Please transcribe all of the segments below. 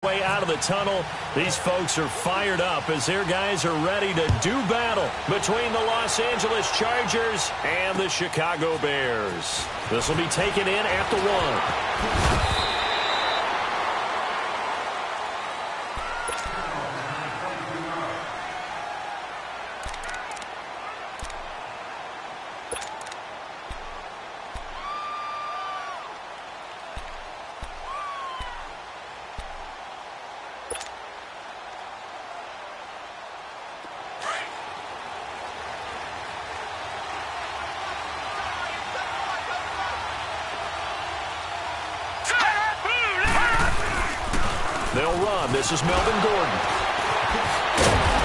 Way out of the tunnel, these folks are fired up as their guys are ready to do battle between the Los Angeles Chargers and the Chicago Bears. This will be taken in at the 1. They'll run. This is Melvin Gordon.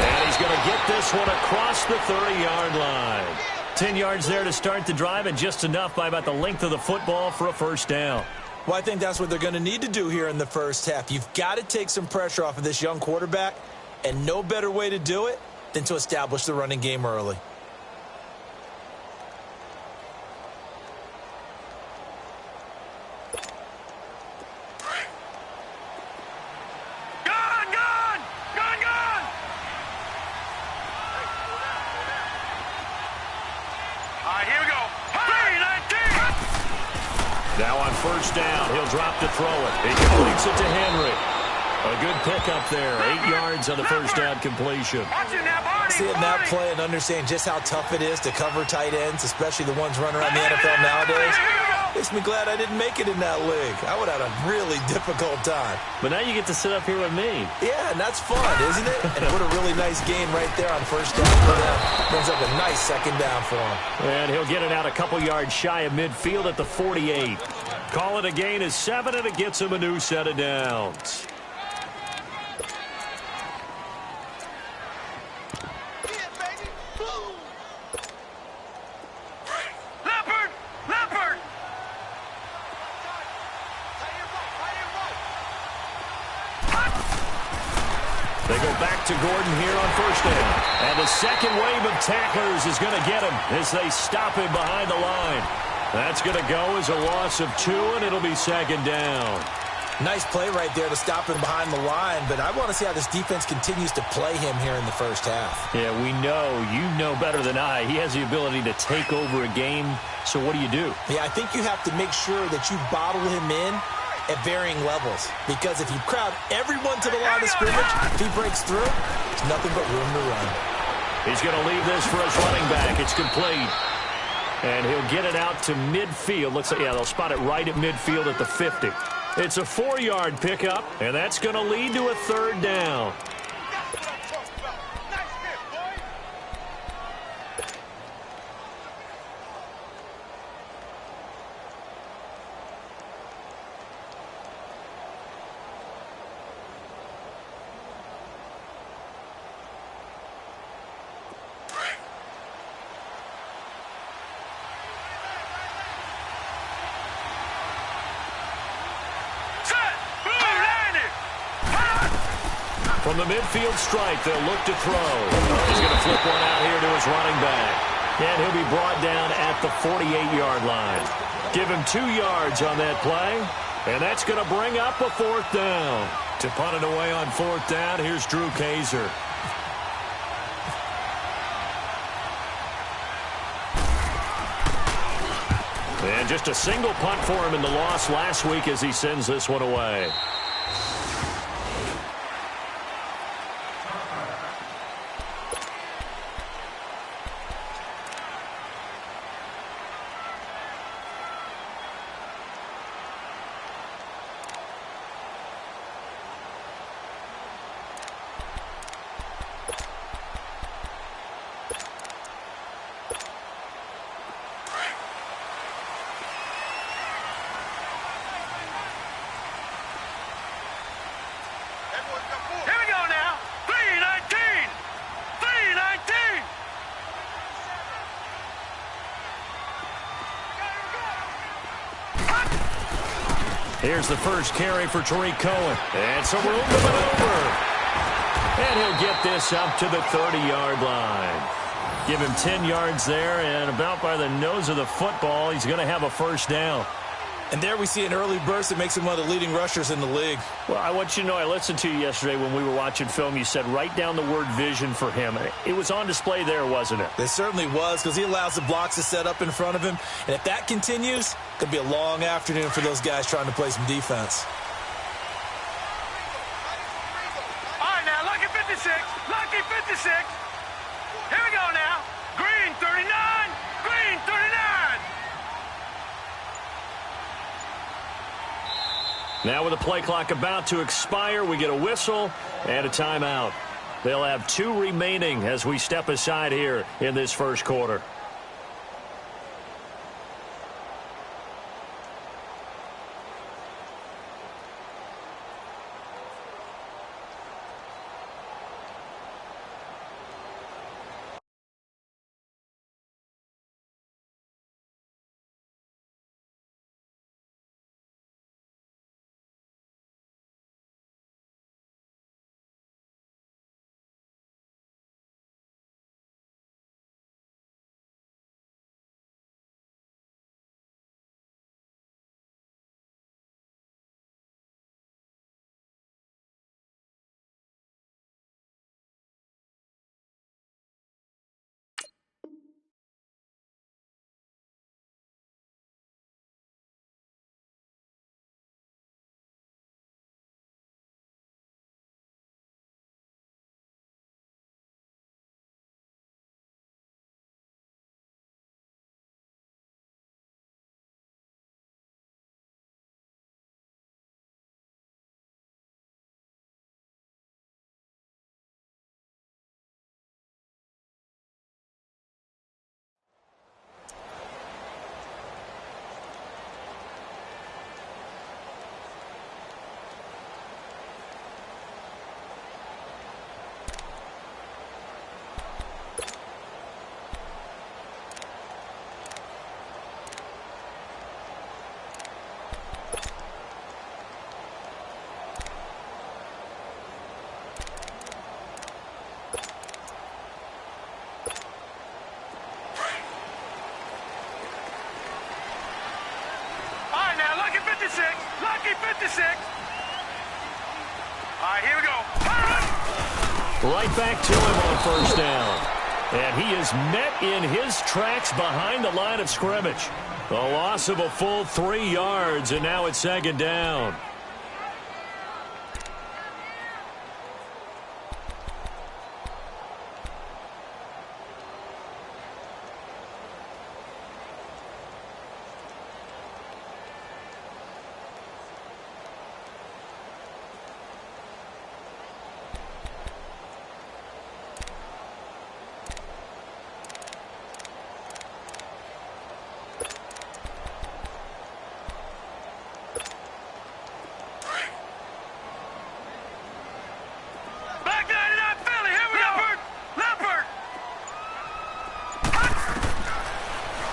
And he's going to get this one across the 30-yard line. 10 yards there to start the drive, and just enough by about the length of the football for a first down. Well, I think that's what they're going to need to do here in the first half. You've got to take some pressure off of this young quarterback, and no better way to do it than to establish the running game early. Now on first down, he'll drop to throw it. He completes it to Henry. A good pickup there. 8 yards on the first down completion. Seeing that play and understanding just how tough it is to cover tight ends, especially the ones running around the NFL nowadays, makes me glad I didn't make it in that league. I would have had a really difficult time. But now you get to sit up here with me. Yeah, and that's fun, isn't it? And what a really nice game right there on first down for them. Brings up a nice second down for him. And he'll get it out a couple yards shy of midfield at the 48. Call it a gain of 7, and it gets him a new set of downs. They go back to Gordon here on first down. And the second wave of tacklers is going to get him as they stop him behind the line. That's going to go as a loss of 2, and it'll be second down. Nice play right there to stop him behind the line, but I want to see how this defense continues to play him here in the first half. Yeah, we know. You know better than I. He has the ability to take over a game, so what do you do? Yeah, I think you have to make sure that you bottle him in at varying levels, because if you crowd everyone to the line of scrimmage, if he breaks through, there's nothing but room to run. He's going to leave this for his running back. It's complete. And he'll get it out to midfield. Looks like, yeah, they'll spot it right at midfield at the 50. It's a 4-yard pickup, and that's going to lead to a third down. From the midfield stripe, they'll look to throw. He's going to flip one out here to his running back. And he'll be brought down at the 48-yard line. Give him 2 yards on that play. And that's going to bring up a fourth down. To punt it away on fourth down, here's Drew Kaiser. And just a single punt for him in the loss last week as he sends this one away. Here's the first carry for Tariq Cohen. And some room to maneuver. And he'll get this up to the 30-yard line. Give him 10 yards there, and about by the nose of the football, he's going to have a first down. And there we see an early burst that makes him one of the leading rushers in the league. Well, I want you to know, I listened to you yesterday when we were watching film. You said write down the word vision for him. It was on display there, wasn't it? It certainly was, because he allows the blocks to set up in front of him. And if that continues, it could be a long afternoon for those guys trying to play some defense. All right, now, lucky 56. Lucky 56. Here we go now. Green 39. Green 39. Now with the play clock about to expire, we get a whistle and a timeout. They'll have 2 remaining as we step aside here in this first quarter. Lucky 56. All right, here we go. Right back to him on first down. And he is met in his tracks behind the line of scrimmage. A loss of a full 3 yards, and now it's second down.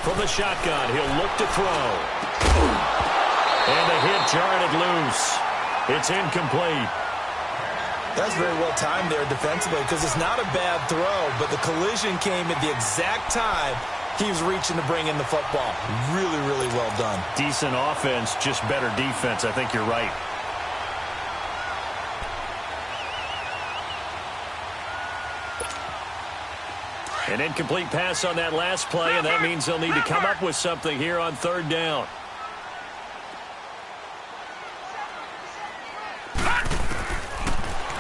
From the shotgun, he'll look to throw. And the hit jarred it loose. It's incomplete. That's very well timed there defensively, because it's not a bad throw, but the collision came at the exact time he was reaching to bring in the football. Really, really well done. Decent offense, just better defense. I think you're right. An incomplete pass on that last play, and that means they'll need to come up with something here on third down.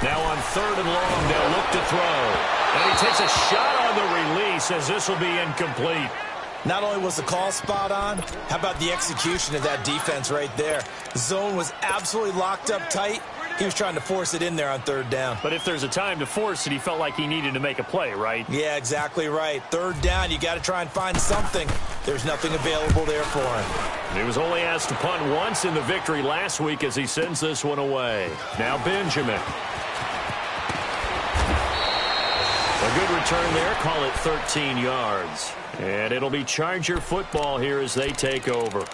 Now on third and long, they'll look to throw. And he takes a shot on the release as this will be incomplete. Not only was the call spot on, how about the execution of that defense right there? The zone was absolutely locked up tight. He was trying to force it in there on third down. But if there's a time to force it, he felt like he needed to make a play, right? Yeah, exactly right. Third down, you got to try and find something. There's nothing available there for him. He was only asked to punt once in the victory last week as he sends this one away. Now Benjamin. A good return there. Call it 13 yards. And it'll be Charger football here as they take over.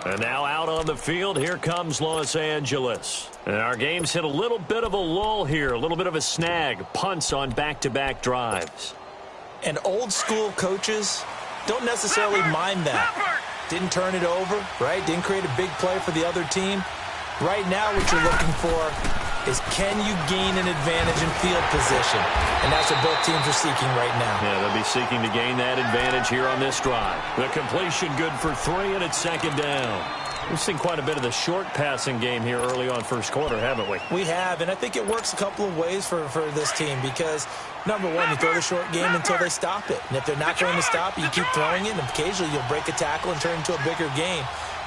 And now out on the field, here comes Los Angeles. And our game's hit a little bit of a lull here, a little bit of a snag. Punts on back-to-back drives. And old-school coaches don't necessarily mind that. Didn't turn it over, right? Didn't create a big play for the other team. Right now what you're looking for is can you gain an advantage in field position? And that's what both teams are seeking right now. Yeah, they'll be seeking to gain that advantage here on this drive. The completion good for 3, and it's second down. We've seen quite a bit of the short passing game here early on first quarter, haven't we? We have, and I think it works a couple of ways for this team because, number one, you throw the short game until they stop it. And if they're not going to stop it, you keep throwing it, and occasionally you'll break a tackle and turn it into a bigger game.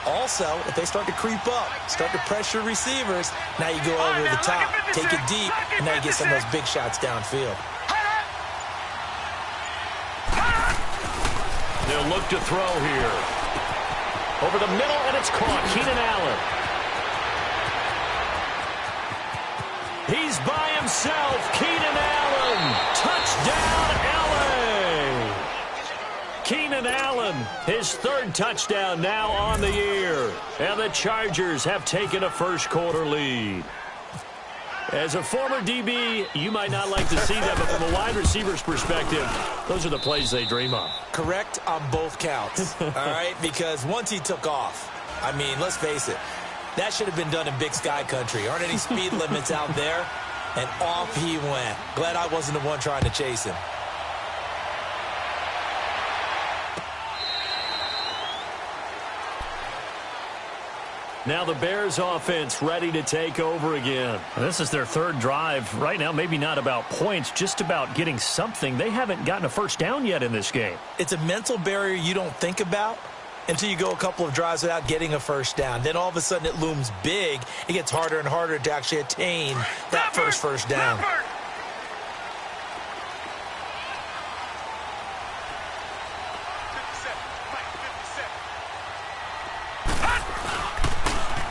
Also, if they start to creep up, start to pressure receivers, now you go over the top, take it deep, and now you get some of those big shots downfield. They'll look to throw here. Over the middle, and it's caught. Keenan Allen. He's by himself. Keenan Allen. Touchdown, L.A. Keenan Allen, his 3rd touchdown now on the year. And the Chargers have taken a first-quarter lead. As a former DB, you might not like to see that, but from a wide receiver's perspective, those are the plays they dream of. Correct on both counts, all right? Because once he took off, I mean, let's face it, that should have been done in Big Sky country. Aren't any speed limits out there? And off he went. Glad I wasn't the one trying to chase him. Now the Bears offense ready to take over again. This is their 3rd drive. Right now, maybe not about points, just about getting something. They haven't gotten a first down yet in this game. It's a mental barrier you don't think about until you go a couple of drives without getting a first down. Then all of a sudden it looms big. It gets harder and harder to actually attain that first down.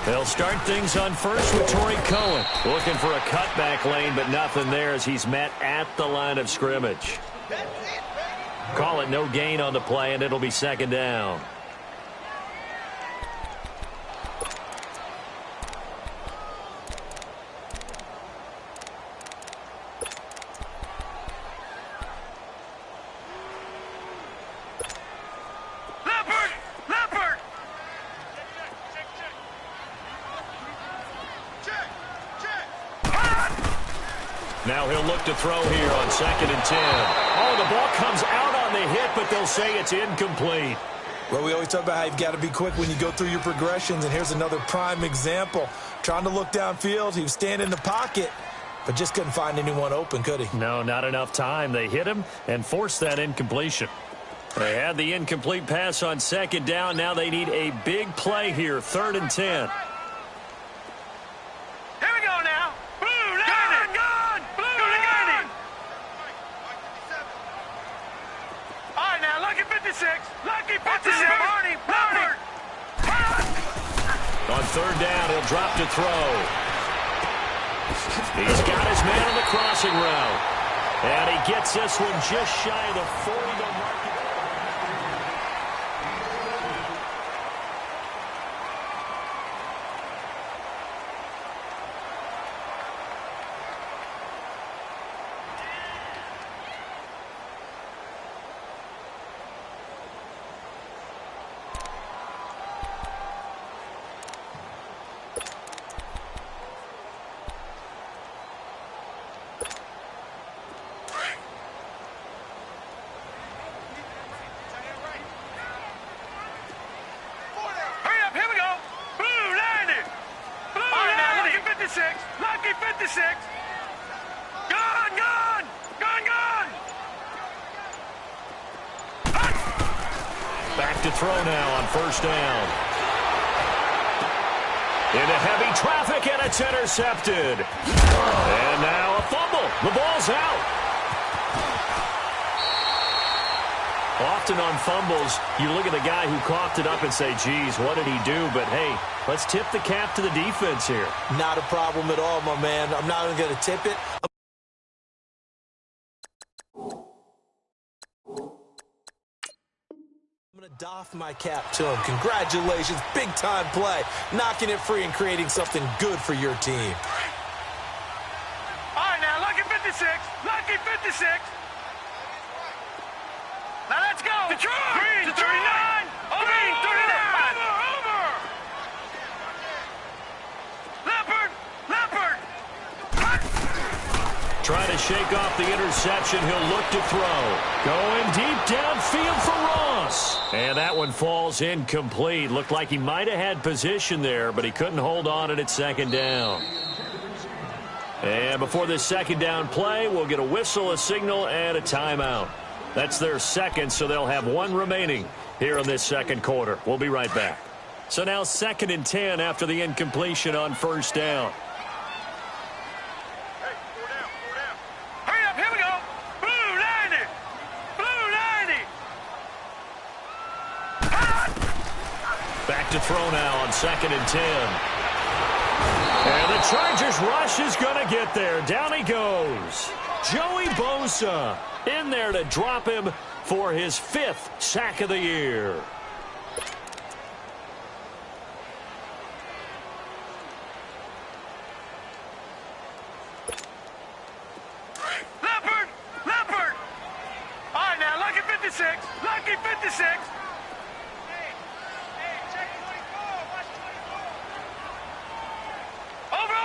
They'll start things on first with Torrey Cohen. Looking for a cutback lane, but nothing there as he's met at the line of scrimmage. Call it no gain on the play, and it'll be second down. Now he'll look to throw here on 2nd and 10. Oh, the ball comes out on the hit, but they'll say it's incomplete. Well, we always talk about how you've got to be quick when you go through your progressions, and here's another prime example. Trying to look downfield, he was standing in the pocket, but just couldn't find anyone open, could he? No, not enough time. They hit him and forced that incompletion. They had the incomplete pass on 2nd down. Now they need a big play here, 3rd and 10. Lucky 56. On 3rd down, he'll drop to throw. He's got his man on the crossing route. And he gets this one just shy of the 40 to mark. Lucky 56. Gone, gone, gone, gone. Back to throw now on 1st down. Into heavy traffic, and it's intercepted. And now a fumble. The ball's out. Often on fumbles, you look at the guy who coughed it up and say, geez, what did he do? But, hey, let's tip the cap to the defense here. Not a problem at all, my man. I'm not even going to tip it. I'm going to doff my cap to him. Congratulations. Big-time play. Knocking it free and creating something good for your team. All right, now, lucky 56. Lucky 56. Now let's go. Detroit. Green 39. Green 39. try to shake off the interception. He'll look to throw. Going deep downfield for Ross. And that one falls incomplete. Looked like he might have had position there, but he couldn't hold on at second down. And before this second down play, we'll get a whistle, a signal, and a timeout. That's their second, so they'll have one remaining here in this second quarter. We'll be right back. So now 2nd and 10 after the incompletion on first down. Hey, 4 down, 4 down. Hurry up, here we go. Blue 90. Blue 90. Back to throw now on 2nd and 10. And the Chargers rush is going to get there. Down he goes. Joey Bosa in there to drop him for his 5th sack of the year. Leopard! Leopard! All right, now, lucky 56. Lucky 56. Check 24. Watch 24. Over!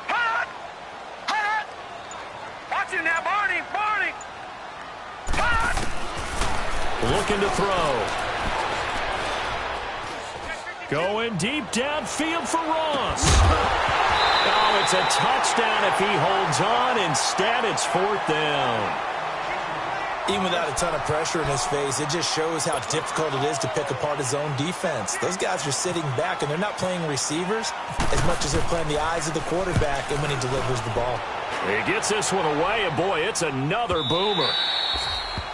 Hot! Hot! Watch it now, Barney! Hot! Looking to throw. Going deep downfield for Ross. Oh, it's a touchdown if he holds on. Instead, it's 4th down. Even without a ton of pressure in his face, it just shows how difficult it is to pick apart his own defense. Those guys are sitting back, and they're not playing receivers as much as they're playing the eyes of the quarterback and when he delivers the ball. He gets this one away, and boy, it's another boomer.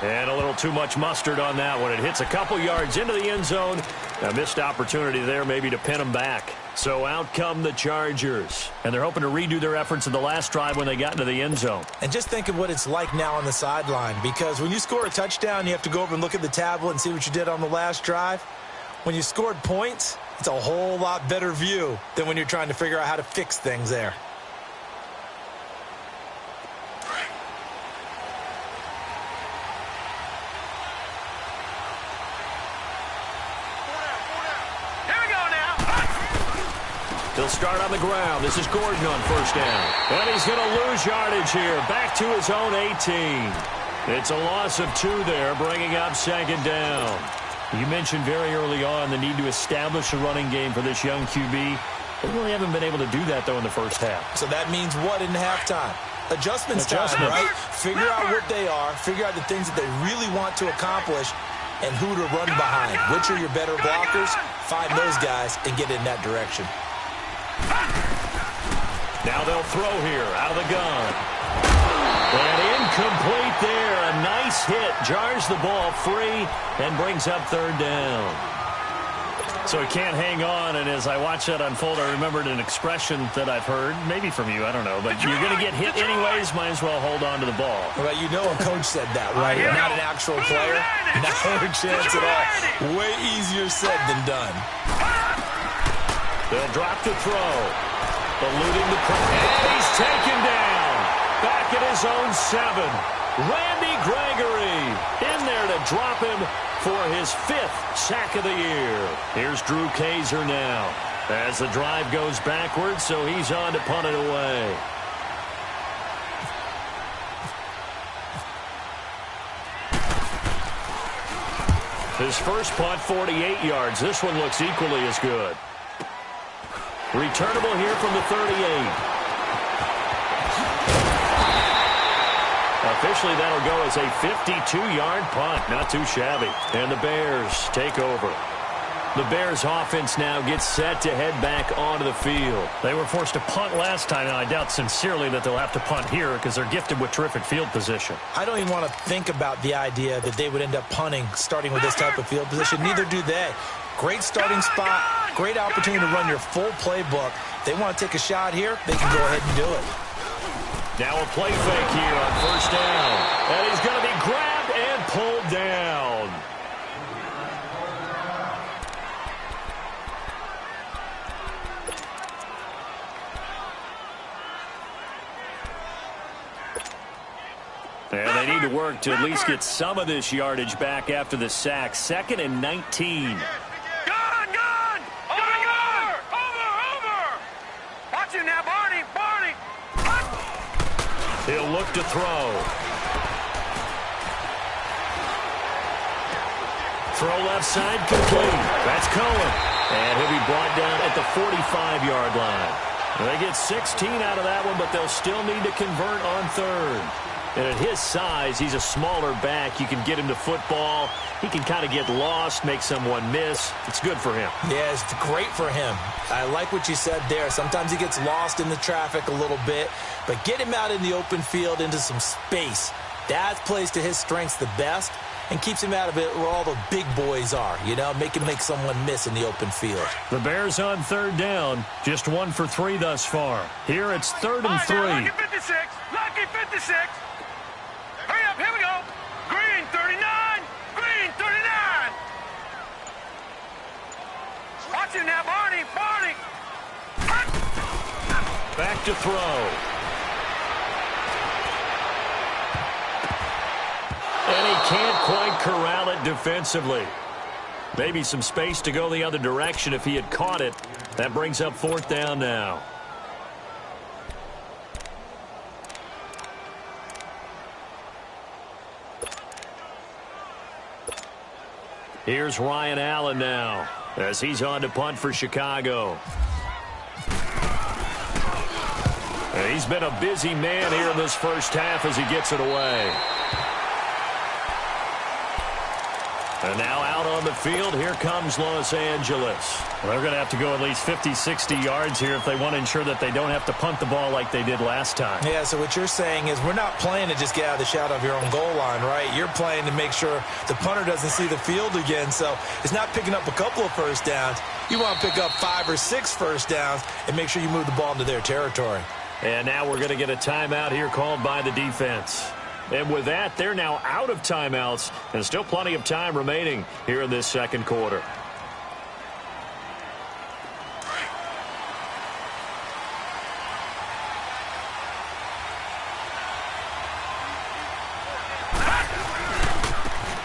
And a little too much mustard on that one. It hits a couple yards into the end zone. A missed opportunity there maybe to pin him back. So out come the Chargers. And they're hoping to redo their efforts in the last drive when they got into the end zone. And just think of what it's like now on the sideline, because when you score a touchdown, you have to go over and look at the tablet and see what you did on the last drive. When you scored points, it's a whole lot better view than when you're trying to figure out how to fix things there. He'll start on the ground. This is Gordon on first down. And he's going to lose yardage here. Back to his own 18. It's a loss of 2 there, bringing up 2nd down. You mentioned very early on the need to establish a running game for this young QB. They really haven't been able to do that, though, in the first half. So that means what in halftime? Adjustments time, right? Figure out what they are, figure out the things that they really want to accomplish, and who to run behind. Which are your better blockers? Find those guys and get in that direction. Now they'll throw here out of the gun. And incomplete there. A nice hit. Jars the ball free and brings up 3rd down. So he can't hang on. And as I watch that unfold, I remembered an expression that I've heard, maybe from you, I don't know. But you're going to get hit anyways, might as well hold on to the ball. Well, you know a coach said that, right? Not an actual player. Not a chance at all. Way easier said than done. They'll drop to throw. Eluding the pressure. And he's taken down. Back at his own 7. Randy Gregory in there to drop him for his 5th sack of the year. Here's Drew Kaiser now. As the drive goes backwards, so he's on to punt it away. His first punt, 48 yards. This one looks equally as good. Returnable here from the 38. Officially, that'll go as a 52-yard punt. Not too shabby. And the Bears take over. The Bears offense now gets set to head back onto the field. They were forced to punt last time, and I doubt sincerely that they'll have to punt here because they're gifted with terrific field position. I don't even want to think about the idea that they would end up punting starting with this type of field position. Neither do they. Great starting spot, great opportunity to run your full playbook. They want to take a shot here, they can go ahead and do it. Now a play fake here on first down. And he's going to be grabbed and pulled down. And they need to work to at least get some of this yardage back after the sack. 2nd and 19. Over! Watch him now, Barney! He'll look to throw. Throw left side complete. That's Cohen. And he'll be brought down at the 45-yard line. They get 16 out of that one, but they'll still need to convert on third. And at his size, he's a smaller back. You can get him to football. He can kind of get lost, make someone miss. It's good for him. Yeah, it's great for him. I like what you said there. Sometimes he gets lost in the traffic a little bit, but get him out in the open field into some space. That plays to his strengths the best and keeps him out of it where all the big boys are, you know, make someone miss in the open field. The Bears on third down, just 1 for 3 thus far. Here it's 3rd and 3. Lucky 56, lucky 56. Hurry up, here we go. Green 39, green 39. Watch him now, Barney. Back to throw. And he can't quite corral it defensively. Maybe some space to go the other direction if he had caught it. That brings up 4th down now. Here's Ryan Allen now as he's on to punt for Chicago. And he's been a busy man here in this first half as he gets it away. And now out on the field, here comes Los Angeles. Well, they're going to have to go at least 50, 60 yards here if they want to ensure that they don't have to punt the ball like they did last time. Yeah, so what you're saying is we're not playing to just get out of the shadow of your own goal line, right? You're playing to make sure the punter doesn't see the field again. So it's not picking up a couple of first downs. You want to pick up 5 or 6 first downs and make sure you move the ball into their territory. And now we're going to get a timeout here called by the defense. And with that, they're now out of timeouts, and still plenty of time remaining here in this second quarter.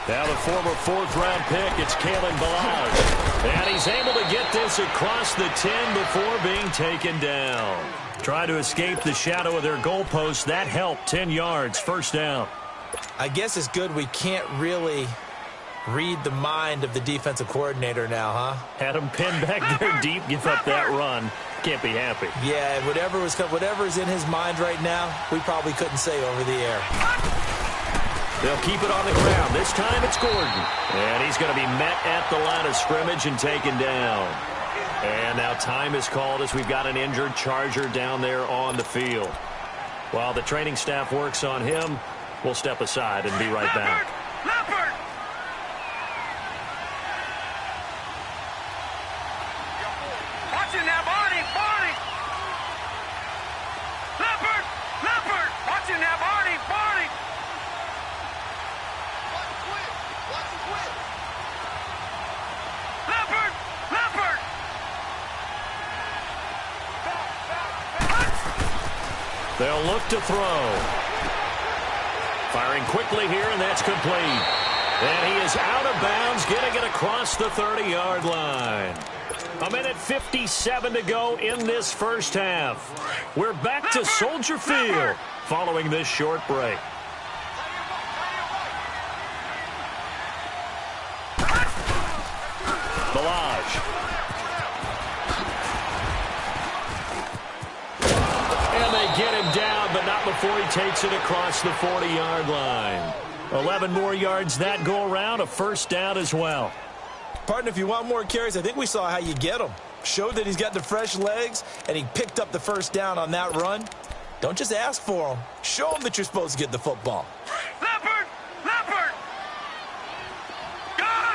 Now the former 4th-round pick, it's Kalen Balazs. And he's able to get this across the 10 before being taken down. Try to escape the shadow of their goalpost. That helped. 10 yards, first down. I guess it's good we can't really read the mind of the defensive coordinator now, huh? Had him pinned back there deep, give up that run. Can't be happy. Yeah, whatever's in his mind right now, we probably couldn't say over the air. They'll keep it on the ground. This time it's Gordon. And he's going to be met at the line of scrimmage and taken down. And now time is called as we've got an injured Charger down there on the field. While the training staff works on him, we'll step aside and be right back. Leopard! Watch it now, Barney! Leopard! Watch it now, Barney! Leopard! They'll look to throw. Firing quickly here, and that's complete. And he is out of bounds, getting it across the 30-yard line. 1:57 to go in this first half. We're back to Soldier Field following this short break. Balazs. And they get him down, but not before he takes it across the 40-yard line. 11 more yards that go around, a first down as well. Partner, if you want more carries, I think we saw how you get them. Showed that he's got the fresh legs, and he picked up the first down on that run. Don't just ask for them. Show them that you're supposed to get the football. Leopard! Gone!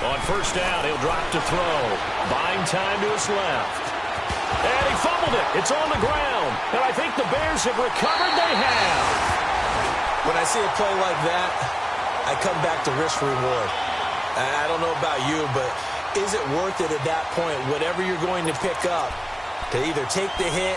On first down, he'll drop to throw. Buying time to his left. And he fumbled it. It's on the ground. And I think the Bears have recovered. They have. When I see a play like that, I come back to risk-reward. I don't know about you, but is it worth it at that point, whatever you're going to pick up, to either take the hit,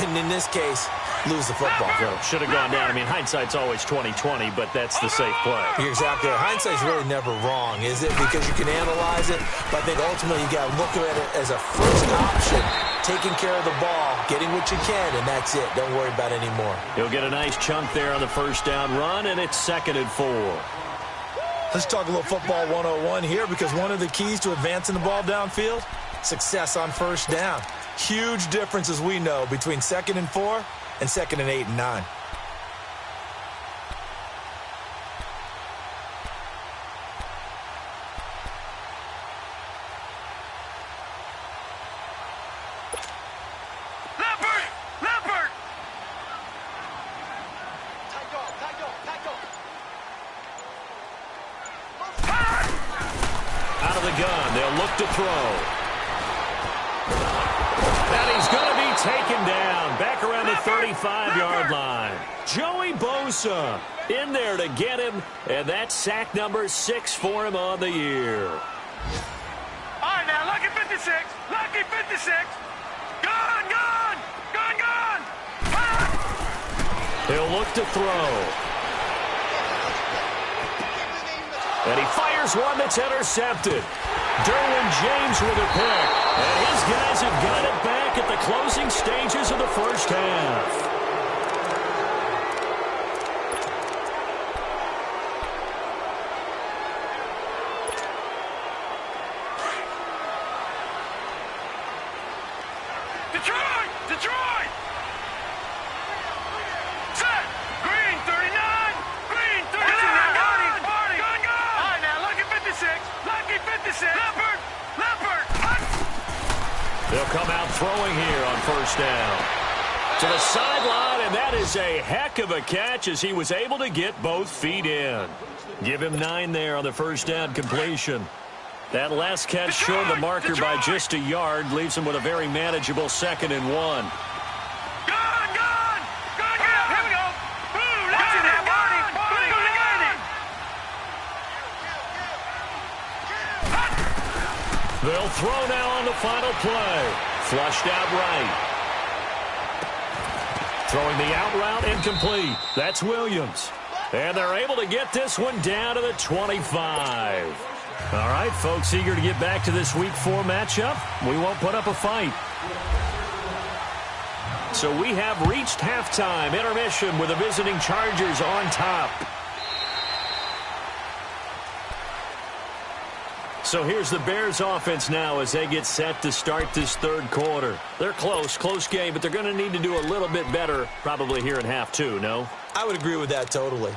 and in this case, lose the football. So should have gone down. I mean, hindsight's always 20/20, but that's the safe play. You're exactly right. Hindsight's really never wrong, is it? Because you can analyze it, but I think ultimately you got to look at it as a first option, taking care of the ball, getting what you can, and that's it. Don't worry about it anymore. He'll get a nice chunk there on the first down run, and it's 2nd and 4. Let's talk a little football 101 here, because one of the keys to advancing the ball downfield, success on first down. Huge difference, as we know, between 2nd and 4 and 2nd and 8 and 9. Out of the gun, they'll look to throw. And he's going to be taken down back around the 35-yard line. Joey Bosa in there to get him, and that's sack number 6 for him on the year. All right, now, lucky 56. Lucky 56. Gone, gone, gone, gone. He'll look to throw. And he fires one that's intercepted. Derwin James with a pick. And his guys have got it back at the closing stages of the first half. Detroit! Detroit! Set! Green 39! Green 39! Party! Gone, gone! All right, now, lucky 56! Lucky 56! Leopard! Leopard! They'll come out throwing here on first down. To the sideline, and that is a heck of a catch as he was able to get both feet in. Give him 9 there on the first down completion. That last catch short the marker by just a yard, leaves him with a very manageable 2nd and 1. Gone, gone! Gone, gone! Here we go! Boom! That's it now, Barney! Barney! They'll throw now on the final play. Flushed out right. Throwing the out route incomplete. That's Williams. And they're able to get this one down to the 25. All right, folks, eager to get back to this Week 4 matchup. We won't put up a fight. So we have reached halftime. Intermission with the visiting Chargers on top. So here's the Bears offense now as they get set to start this third quarter. They're close game, but they're going to need to do a little bit better probably here in half 2, no? I would agree with that totally.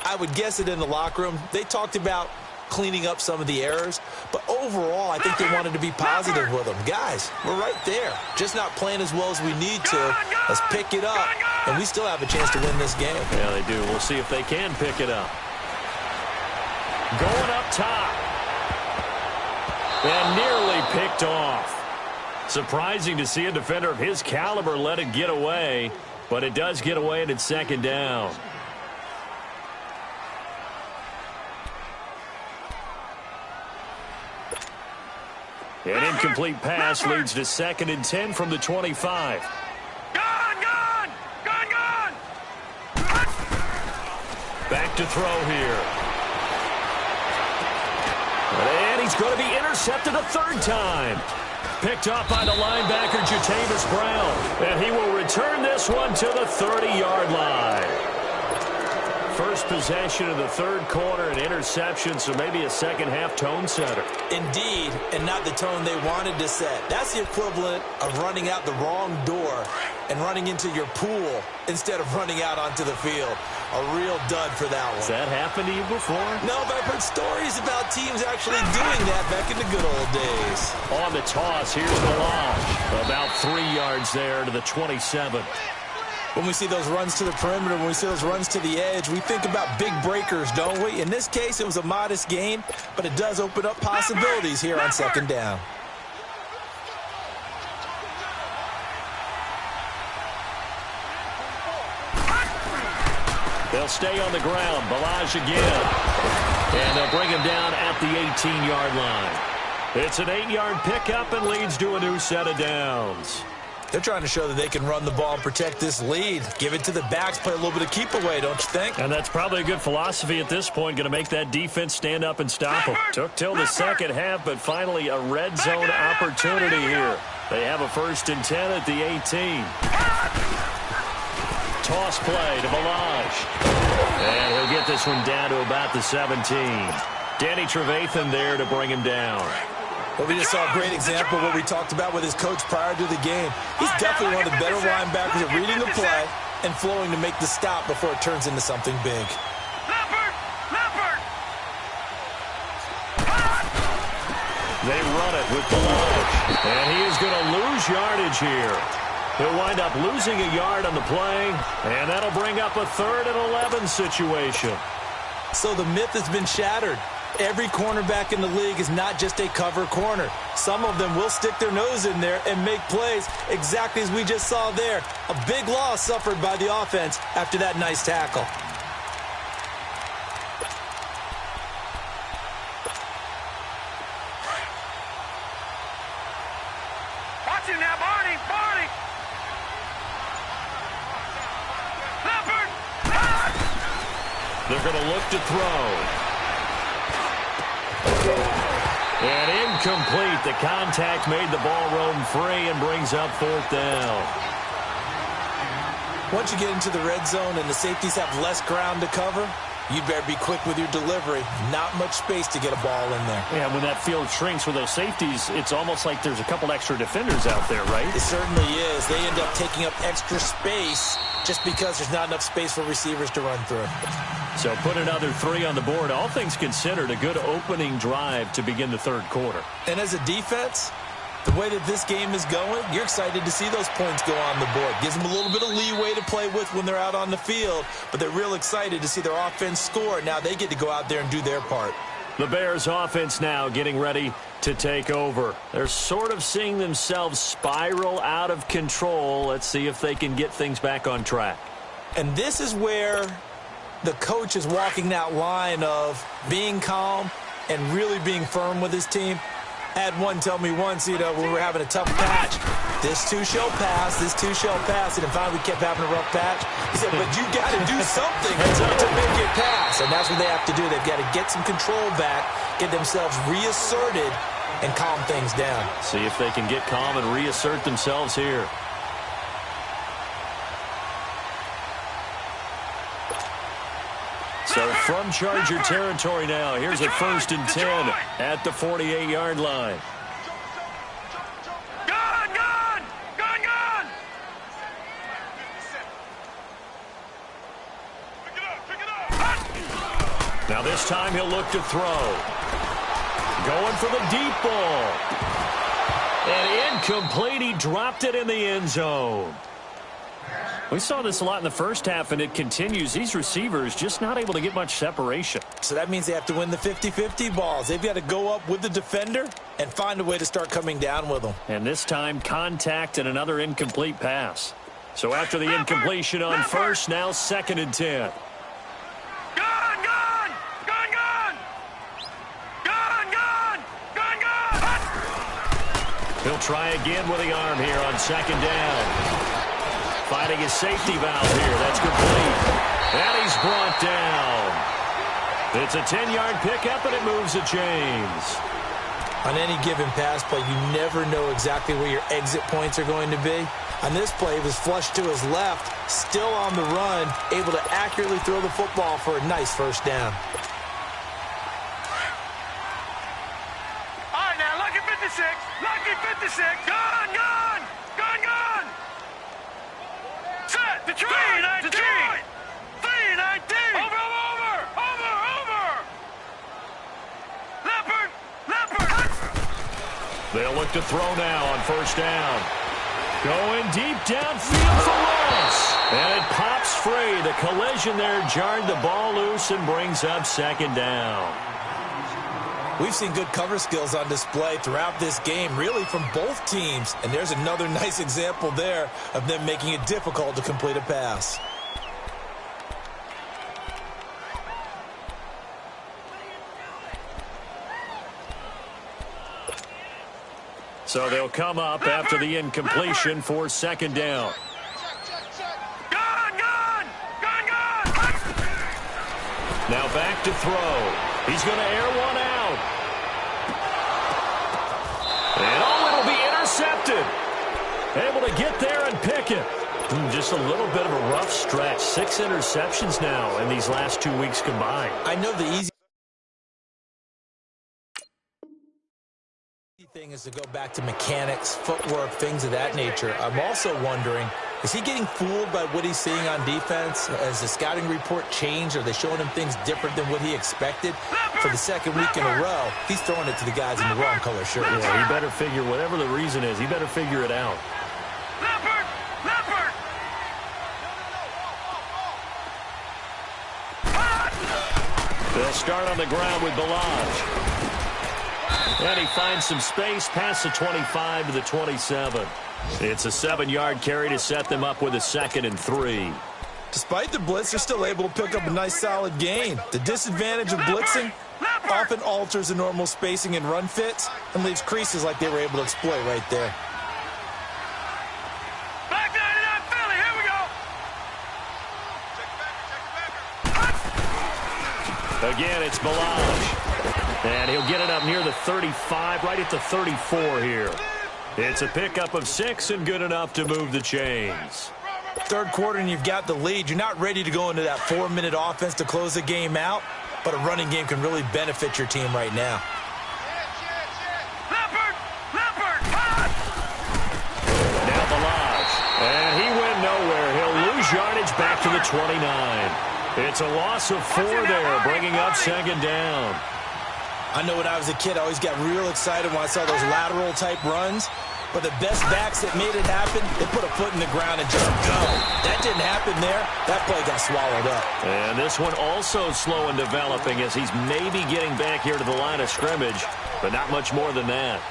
I would guess it in the locker room. They talked about cleaning up some of the errors, but overall, I think they wanted to be positive with them. Guys, we're right there. Just not playing as well as we need to. Let's pick it up, and we still have a chance to win this game. Yeah, they do. We'll see if they can pick it up. Going up top. And nearly picked off. Surprising to see a defender of his caliber let it get away, but it does get away and it's 2nd down. An incomplete pass leads to 2nd and 10 from the 25. Gone, gone! Gone, gone! Back to throw here. And he's going to be intercepted a 3rd time. Picked off by the linebacker, Jatavis Brown. And he will return this one to the 30-yard line. First possession of the third quarter, an interception, so maybe a second-half tone setter. Indeed, and not the tone they wanted to set. That's the equivalent of running out the wrong door and running into your pool instead of running out onto the field. A real dud for that one. Has that happened to you before? No, but I've heard stories about teams actually doing that back in the good old days. On the toss, here's the launch. About 3 yards there to the 27. When we see those runs to the perimeter, when we see those runs to the edge, we think about big breakers, don't we? In this case, it was a modest gain, but it does open up possibilities here on 2nd down. They'll stay on the ground. Balaj again. And they'll bring him down at the 18-yard line. It's an 8-yard pickup and leads to a new set of downs. They're trying to show that they can run the ball and protect this lead. Give it to the backs, play a little bit of keep away, don't you think? And that's probably a good philosophy at this point, going to make that defense stand up and stop them. Took till the second half, but finally a red zone opportunity here. They have a 1st and 10 at the 18. Toss play to Balaj. And he'll get this one down to about the 17. Danny Trevathan there to bring him down. Well, we just saw a great example of what we talked about with his coach prior to the game. He's definitely one of the better linebackers at reading the play and flowing to make the stop before it turns into something big. They run it with Balaj. And he is going to lose yardage here. He'll wind up losing a yard on the play, and that'll bring up a 3rd and 11 situation. So the myth has been shattered. Every cornerback in the league is not just a cover corner. Some of them will stick their nose in there and make plays exactly as we just saw there. A big loss suffered by the offense after that nice tackle. Watch him now, Barney! Barney! Leopard! They're going to look to throw. And incomplete. The contact made the ball roam free and brings up 4th down. Once you get into the red zone and the safeties have less ground to cover, you'd better be quick with your delivery. Not much space to get a ball in there. Yeah, when that field shrinks with those safeties, it's almost like there's a couple extra defenders out there, right? It certainly is. They end up taking up extra space just because there's not enough space for receivers to run through. So put another 3 on the board. All things considered, a good opening drive to begin the 3rd quarter. And as a defense, the way that this game is going, you're excited to see those points go on the board. Gives them a little bit of leeway to play with when they're out on the field, but they're real excited to see their offense score. Now they get to go out there and do their part. The Bears offense now getting ready to take over. They're sort of seeing themselves spiral out of control. Let's see if they can get things back on track. And this is where the coach is walking that line of being calm and really being firm with his team. I had one tell me once, when we were having a tough patch, this too shall pass, this too shall pass, and finally we kept having a rough patch. He said, but you got to do something to make it pass, and that's what they have to do. They've got to get some control back, get themselves reasserted, and calm things down. See if they can get calm and reassert themselves here. So from Charger territory now, here's a 1st and 10 at the 48-yard line. Gun! Gun! Gun! Gun! Pick it up! Now this time he'll look to throw. Going for the deep ball. And incomplete. He dropped it in the end zone. We saw this a lot in the first half, and it continues. These receivers just not able to get much separation. So that means they have to win the 50-50 balls. They've got to go up with the defender and find a way to start coming down with them. And this time, contact and another incomplete pass. So after the incompletion on 1st, now 2nd and 10. Gun! Gun! Gun! Gun! Gun! Gun! Gun! Gun! He'll try again with the arm here on 2nd down. Finding his safety valve here. That's complete. And he's brought down. It's a 10-yard pickup, and it moves the chains. On any given pass play, you never know exactly where your exit points are going to be. On this play, it was flushed to his left, still on the run, able to accurately throw the football for a nice 1st down. All right, now, lucky 56. Lucky 56. Gun! Gun! Gun! Gun! Set! Detroit! 319! Detroit! 319! Over! Leopard! Leopard! They'll look to throw now on 1st down. Going deep downfield for Ross. And it pops free. The collision there jarred the ball loose and brings up 2nd down. We've seen good cover skills on display throughout this game, really from both teams. And there's another nice example there of them making it difficult to complete a pass. So they'll come up after the incompletion for second down. Now back to throw. He's going to air one out. And it'll be intercepted. Able to get there and pick it. Just a little bit of a rough stretch. 6 interceptions now in these last 2 weeks combined. I know the easy thing is to go back to mechanics, footwork, things of that nature. I'm also wondering, is he getting fooled by what he's seeing on defense? Has the scouting report changed? Are they showing him things different than what he expected? For the second week in a row, he's throwing it to the guys in the wrong color shirts. Yeah, he better figure, whatever the reason is, he better figure it out. They'll start on the ground with Balaj. And he finds some space past the 25 to the 27. It's a 7-yard carry to set them up with a 2nd and 3. Despite the blitz, they're still able to pick up a nice, solid gain. The disadvantage of blitzing often alters the normal spacing and run fits and leaves creases like they were able to exploit right there. Back 99 Philly, here we go. Again, it's Balaj. And he'll get it up near the 35, right at the 34 here. It's a pickup of 6 and good enough to move the chains. Third quarter and you've got the lead. You're not ready to go into that 4-minute offense to close the game out, but a running game can really benefit your team right now. Now Balaj. And he went nowhere. He'll lose yardage back to the 29. It's a loss of 4 there, bringing up 2nd down. I know when I was a kid, I always got real excited when I saw those lateral-type runs. But the best backs that made it happen, they put a foot in the ground and just go. That didn't happen there. That play got swallowed up. And this one also slow in developing as he's maybe getting back here to the line of scrimmage, but not much more than that.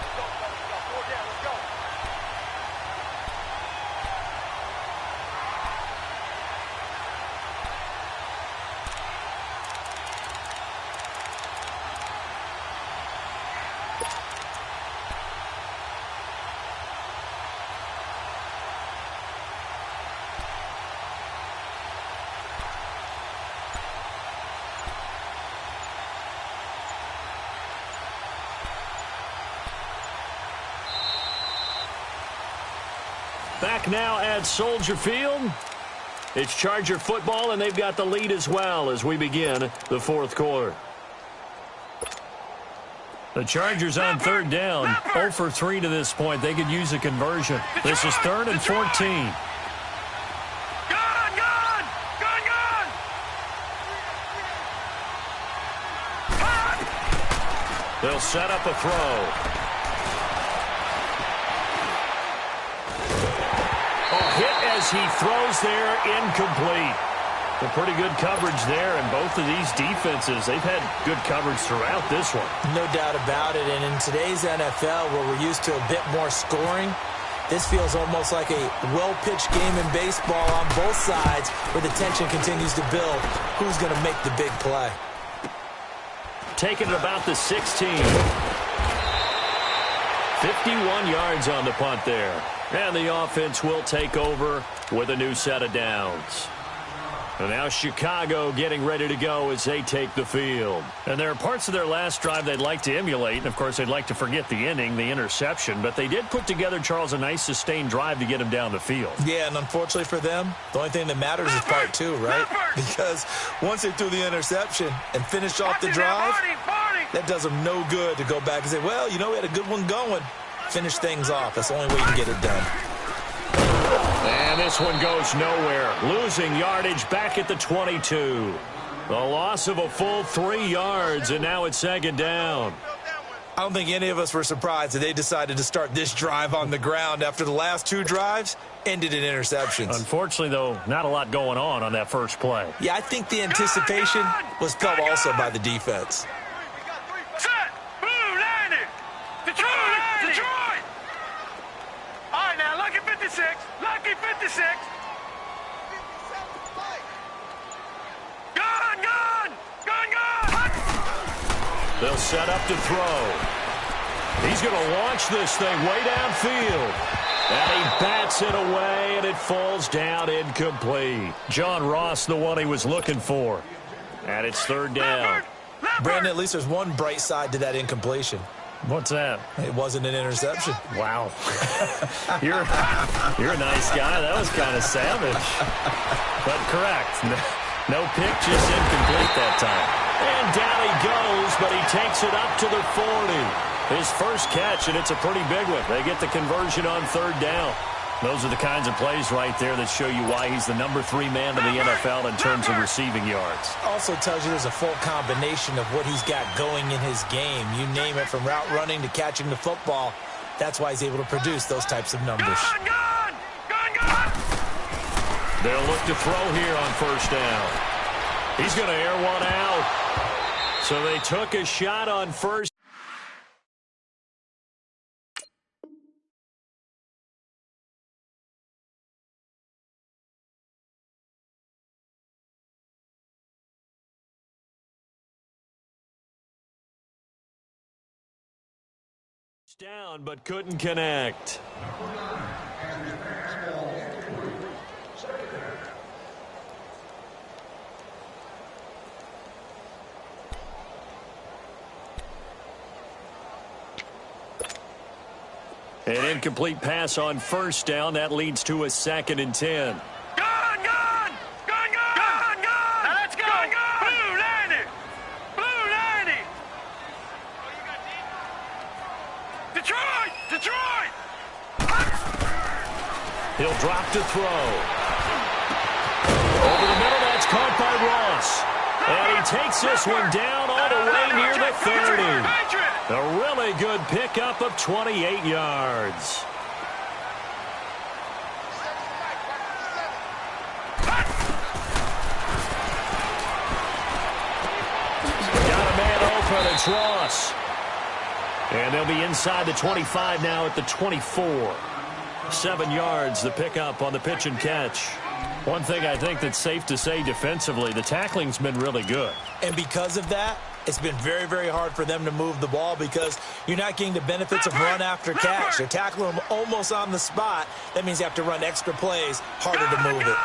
Back now at Soldier Field. It's Charger football, and they've got the lead as well as we begin the 4th quarter. The Chargers on 3rd down, 0 for 3 to this point. They could use a conversion. This is 3rd and 14. They'll set up a throw. Hit as he throws there, incomplete. A pretty good coverage there, and both of these defenses, they've had good coverage throughout this one. No doubt about it, and in today's NFL, where we're used to a bit more scoring, this feels almost like a well-pitched game in baseball on both sides, where the tension continues to build. Who's going to make the big play? Taking it about the 16. 51 yards on the punt there. And the offense will take over with a new set of downs. And now Chicago getting ready to go as they take the field. And there are parts of their last drive they'd like to emulate. And, of course, they'd like to forget the inning, the interception. But they did put together, Charles, a nice sustained drive to get him down the field. Yeah, and unfortunately for them, the only thing that matters is part 2, right? Because once they threw the interception and finished off the drive, that does them no good to go back and say, well, you know, we had a good one going. Finish things off. That's the only way you can get it done. And this one goes nowhere. Losing yardage back at the 22. The loss of a full 3 yards, and now it's 2nd down. I don't think any of us were surprised that they decided to start this drive on the ground after the last 2 drives ended in interceptions. Unfortunately, though, not a lot going on that first play. Yeah, I think the anticipation was felt also by the defense. Set! Blue 90! Detroit! All right, now, lucky 56. Lucky 56. Gun! They'll set up to throw. He's going to launch this thing way downfield. And he bats it away, and it falls down incomplete. John Ross, the one he was looking for. And it's third down. Brandon, at least there's one bright side to that incompletion. What's that? It wasn't an interception. Wow. You're a nice guy. That was kind of savage. But correct. No pick, just incomplete that time. And down he goes, but he takes it up to the 40. His first catch, and it's a pretty big one. They get the conversion on third down. Those are the kinds of plays right there that show you why he's the number 3 man in the NFL in terms of receiving yards. Also tells you there's a full combination of what he's got going in his game. You name it, from route running to catching the football. That's why he's able to produce those types of numbers. Gun! They'll look to throw here on first down. He's going to air one out. So they took a shot on first. Down, but couldn't connect. An incomplete pass on first down. That leads to a 2nd and 10. Now let's go! Blue 90! Blue 90! Detroit! He'll drop to throw. Over the middle, that's caught by Ross. And he takes this one down all the way near the 30. A really good pickup of 28 yards. Got a man open, it's Ross. And they'll be inside the 25 now at the 24. 7 yards, the pickup on the pitch and catch. One thing I think that's safe to say defensively, the tackling's been really good. And because of that, it's been very, very hard for them to move the ball because you're not getting the benefits of run after catch. They're tackling them almost on the spot. That means you have to run extra plays, harder to move it.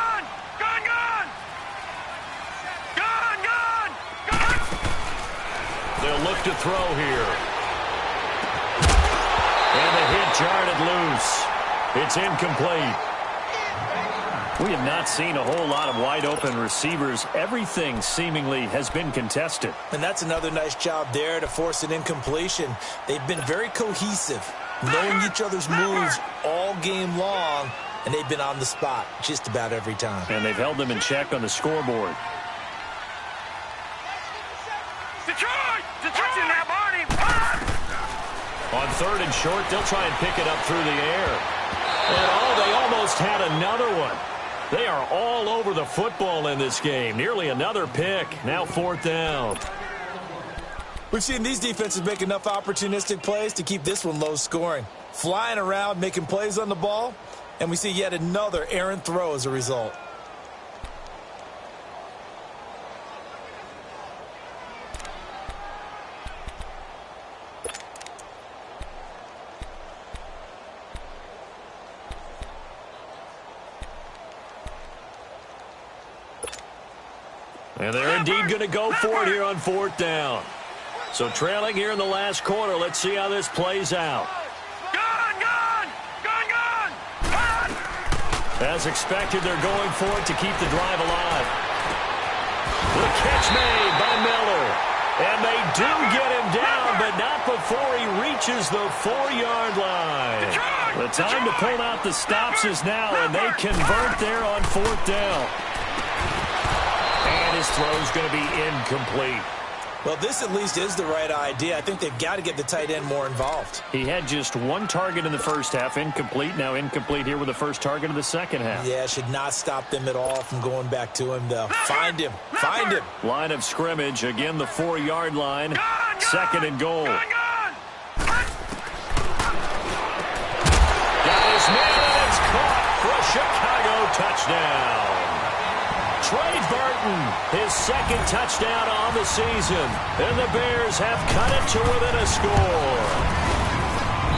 They'll look to throw here. And the hit jarred it loose. It's incomplete. We have not seen a whole lot of wide-open receivers. Everything seemingly has been contested. And that's another nice job there to force an incompletion. They've been very cohesive, knowing each other's moves all game long, and they've been on the spot just about every time. And they've held them in check on the scoreboard. Detroit in that body. On 3rd and short, they'll try and pick it up through the air. And they almost had another one. They are all over the football in this game. Nearly another pick. Now 4th down. We've seen these defenses make enough opportunistic plays to keep this one low scoring. Flying around, making plays on the ball, and we see yet another errant throw as a result. And they're indeed going to go for it here on 4th down. So trailing here in the last quarter. Let's see how this plays out. Gun! As expected, they're going for it to keep the drive alive. The catch made by Miller. And they do get him down, but not before he reaches the 4-yard line. The time to pull out the stops is now, and they convert there on 4th down. And his throw's going to be incomplete. Well, this at least is the right idea. I think they've got to get the tight end more involved. He had just 1 target in the first half, incomplete. Now incomplete here with the first target of the second half. Yeah, should not stop them at all from going back to him, though. Find him. Line of scrimmage, again the 4-yard line. 2nd and goal. Gun! Got his man, and it's caught for a Chicago touchdown. Trey Burton, his 2nd touchdown on the season. And the Bears have cut it to within a score.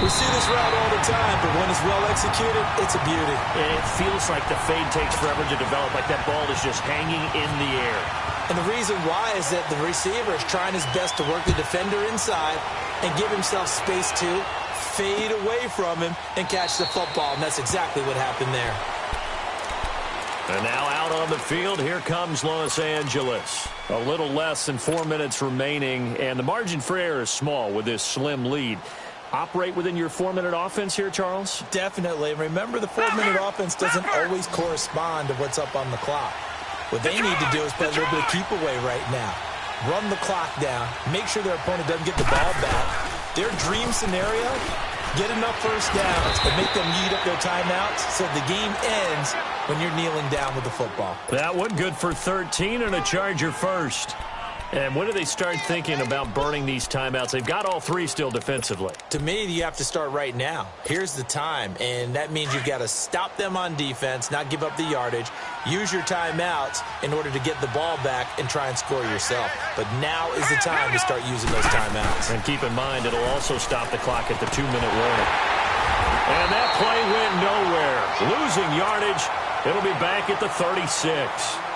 We see this route all the time, but when it's well executed, it's a beauty. It feels like the fade takes forever to develop, like that ball is just hanging in the air. And the reason why is that the receiver is trying his best to work the defender inside and give himself space to fade away from him and catch the football, and that's exactly what happened there. And now out on the field, here comes Los Angeles. A little less than 4 minutes remaining, and the margin for error is small with this slim lead. Operate within your 4-minute offense here, Charles? Definitely. Remember, the 4-minute offense doesn't always correspond to what's up on the clock. What they need to do is play a little bit of keep away right now. Run the clock down. Make sure their opponent doesn't get the ball back. Their dream scenario, get enough first downs and make them eat up their timeouts so the game ends when you're kneeling down with the football. That one good for 13 and a Charger first. And when do they start thinking about burning these timeouts? They've got all three still defensively. To me, you have to start right now. Here's the time, and that means you've got to stop them on defense, not give up the yardage, use your timeouts in order to get the ball back and try and score yourself. But now is the time to start using those timeouts. And keep in mind, it'll also stop the clock at the 2-minute warning. And that play went nowhere. Losing yardage. It'll be back at the 36.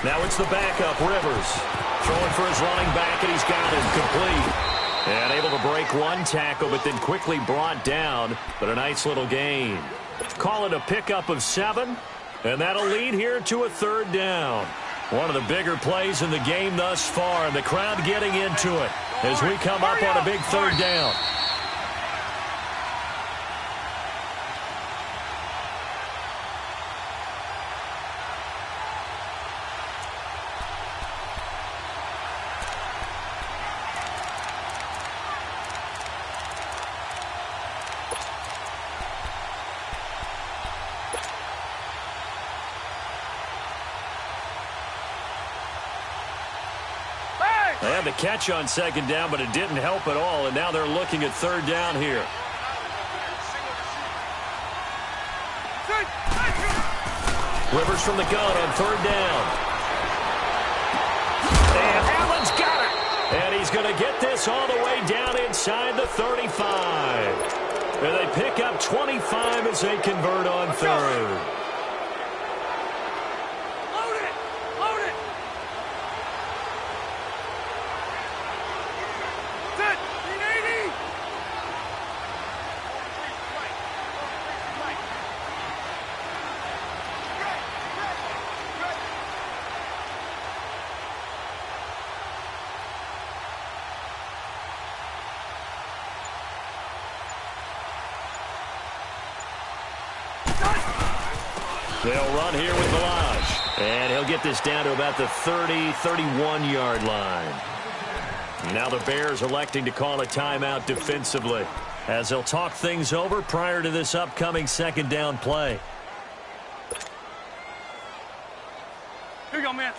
Now it's the backup, Rivers. Throwing for his running back, and he's got him complete. And able to break one tackle, but then quickly brought down. But a nice little gain. Call it a pickup of 7, and that'll lead here to a 3rd down. One of the bigger plays in the game thus far, and the crowd getting into it as we come up on a big 3rd down. They had the catch on 2nd down, but it didn't help at all, and now they're looking at 3rd down here. Rivers from the gun on 3rd down. And Allen's got it. And he's going to get this all the way down inside the 35. And they pick up 25 as they convert on 3rd. They'll run here with Balaj. And he'll get this down to about the 30-31-yard line. Now the Bears electing to call a timeout defensively as they'll talk things over prior to this upcoming 2nd down play. Here you go, man.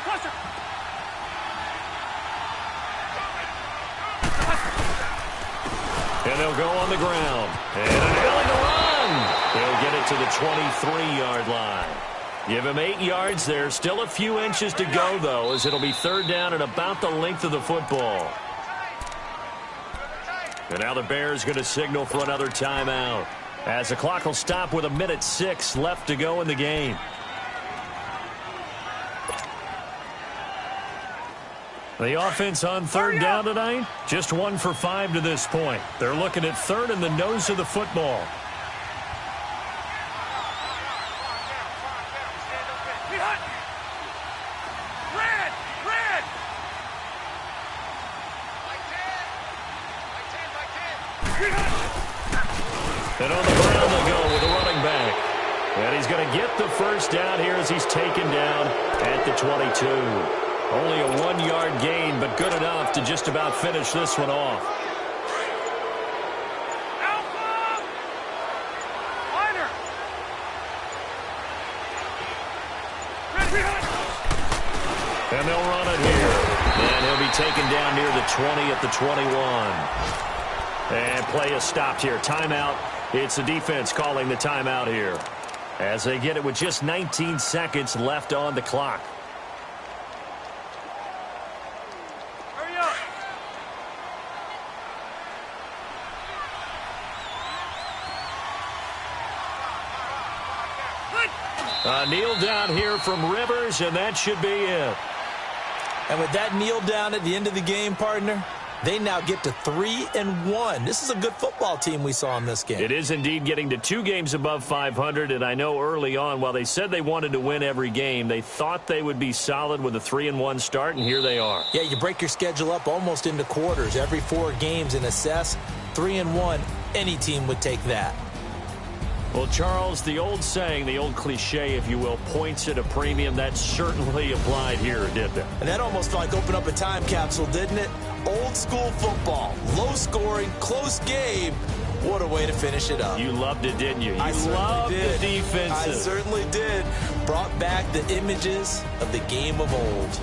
Cluster. And they'll go on the ground. And unveiling the run. He'll get it to the 23-yard line. Give him 8 yards there. Still a few inches to go, though, as it'll be 3rd down and about the length of the football. And now the Bears going to signal for another timeout, as the clock will stop with 1:06 left to go in the game. The offense on 3rd down tonight, just 1 for 5 to this point. They're looking at 3rd in the nose of the football. And on the ground they'll go with the running back. And he's going to get the first down here as he's taken down at the 22. Only a 1-yard gain, but good enough to just about finish this one off. And they'll run it here. And he'll be taken down near the 20 at the 21. And play is stopped here. Timeout. It's the defense calling the timeout here, as they get it with just 19 seconds left on the clock. Hurry up. Kneel down here from Rivers, and that should be it. And with that kneel down at the end of the game, partner, they now get to 3-1. This is a good football team we saw in this game. It is indeed getting to 2 games above 500, and I know early on, while they said they wanted to win every game, they thought they would be solid with a 3-1 start, and here they are. Yeah, you break your schedule up almost into quarters, every 4 games, and assess 3-1. Any team would take that. Well, Charles, the old saying, the old cliche, if you will, points at a premium, that certainly applied here, didn't it? And that almost like opened up a time capsule, didn't it? Old school football, low scoring, close game. What a way to finish it up. You loved it, didn't you? You I loved did. the defensive. I certainly did. Brought back the images of the game of old.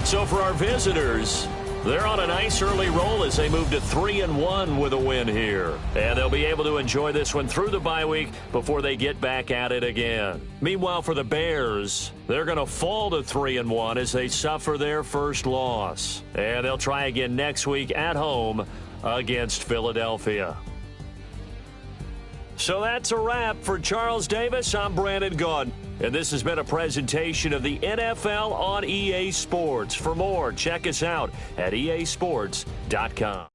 So for our visitors, they're on a nice early roll as they move to 3-1 with a win here. And they'll be able to enjoy this one through the bye week before they get back at it again. Meanwhile, for the Bears, they're going to fall to 3-1 as they suffer their first loss. And they'll try again next week at home against Philadelphia. So that's a wrap for Charles Davis. I'm Brandon Gaudin. And this has been a presentation of the NFL on EA Sports. For more, check us out at easports.com.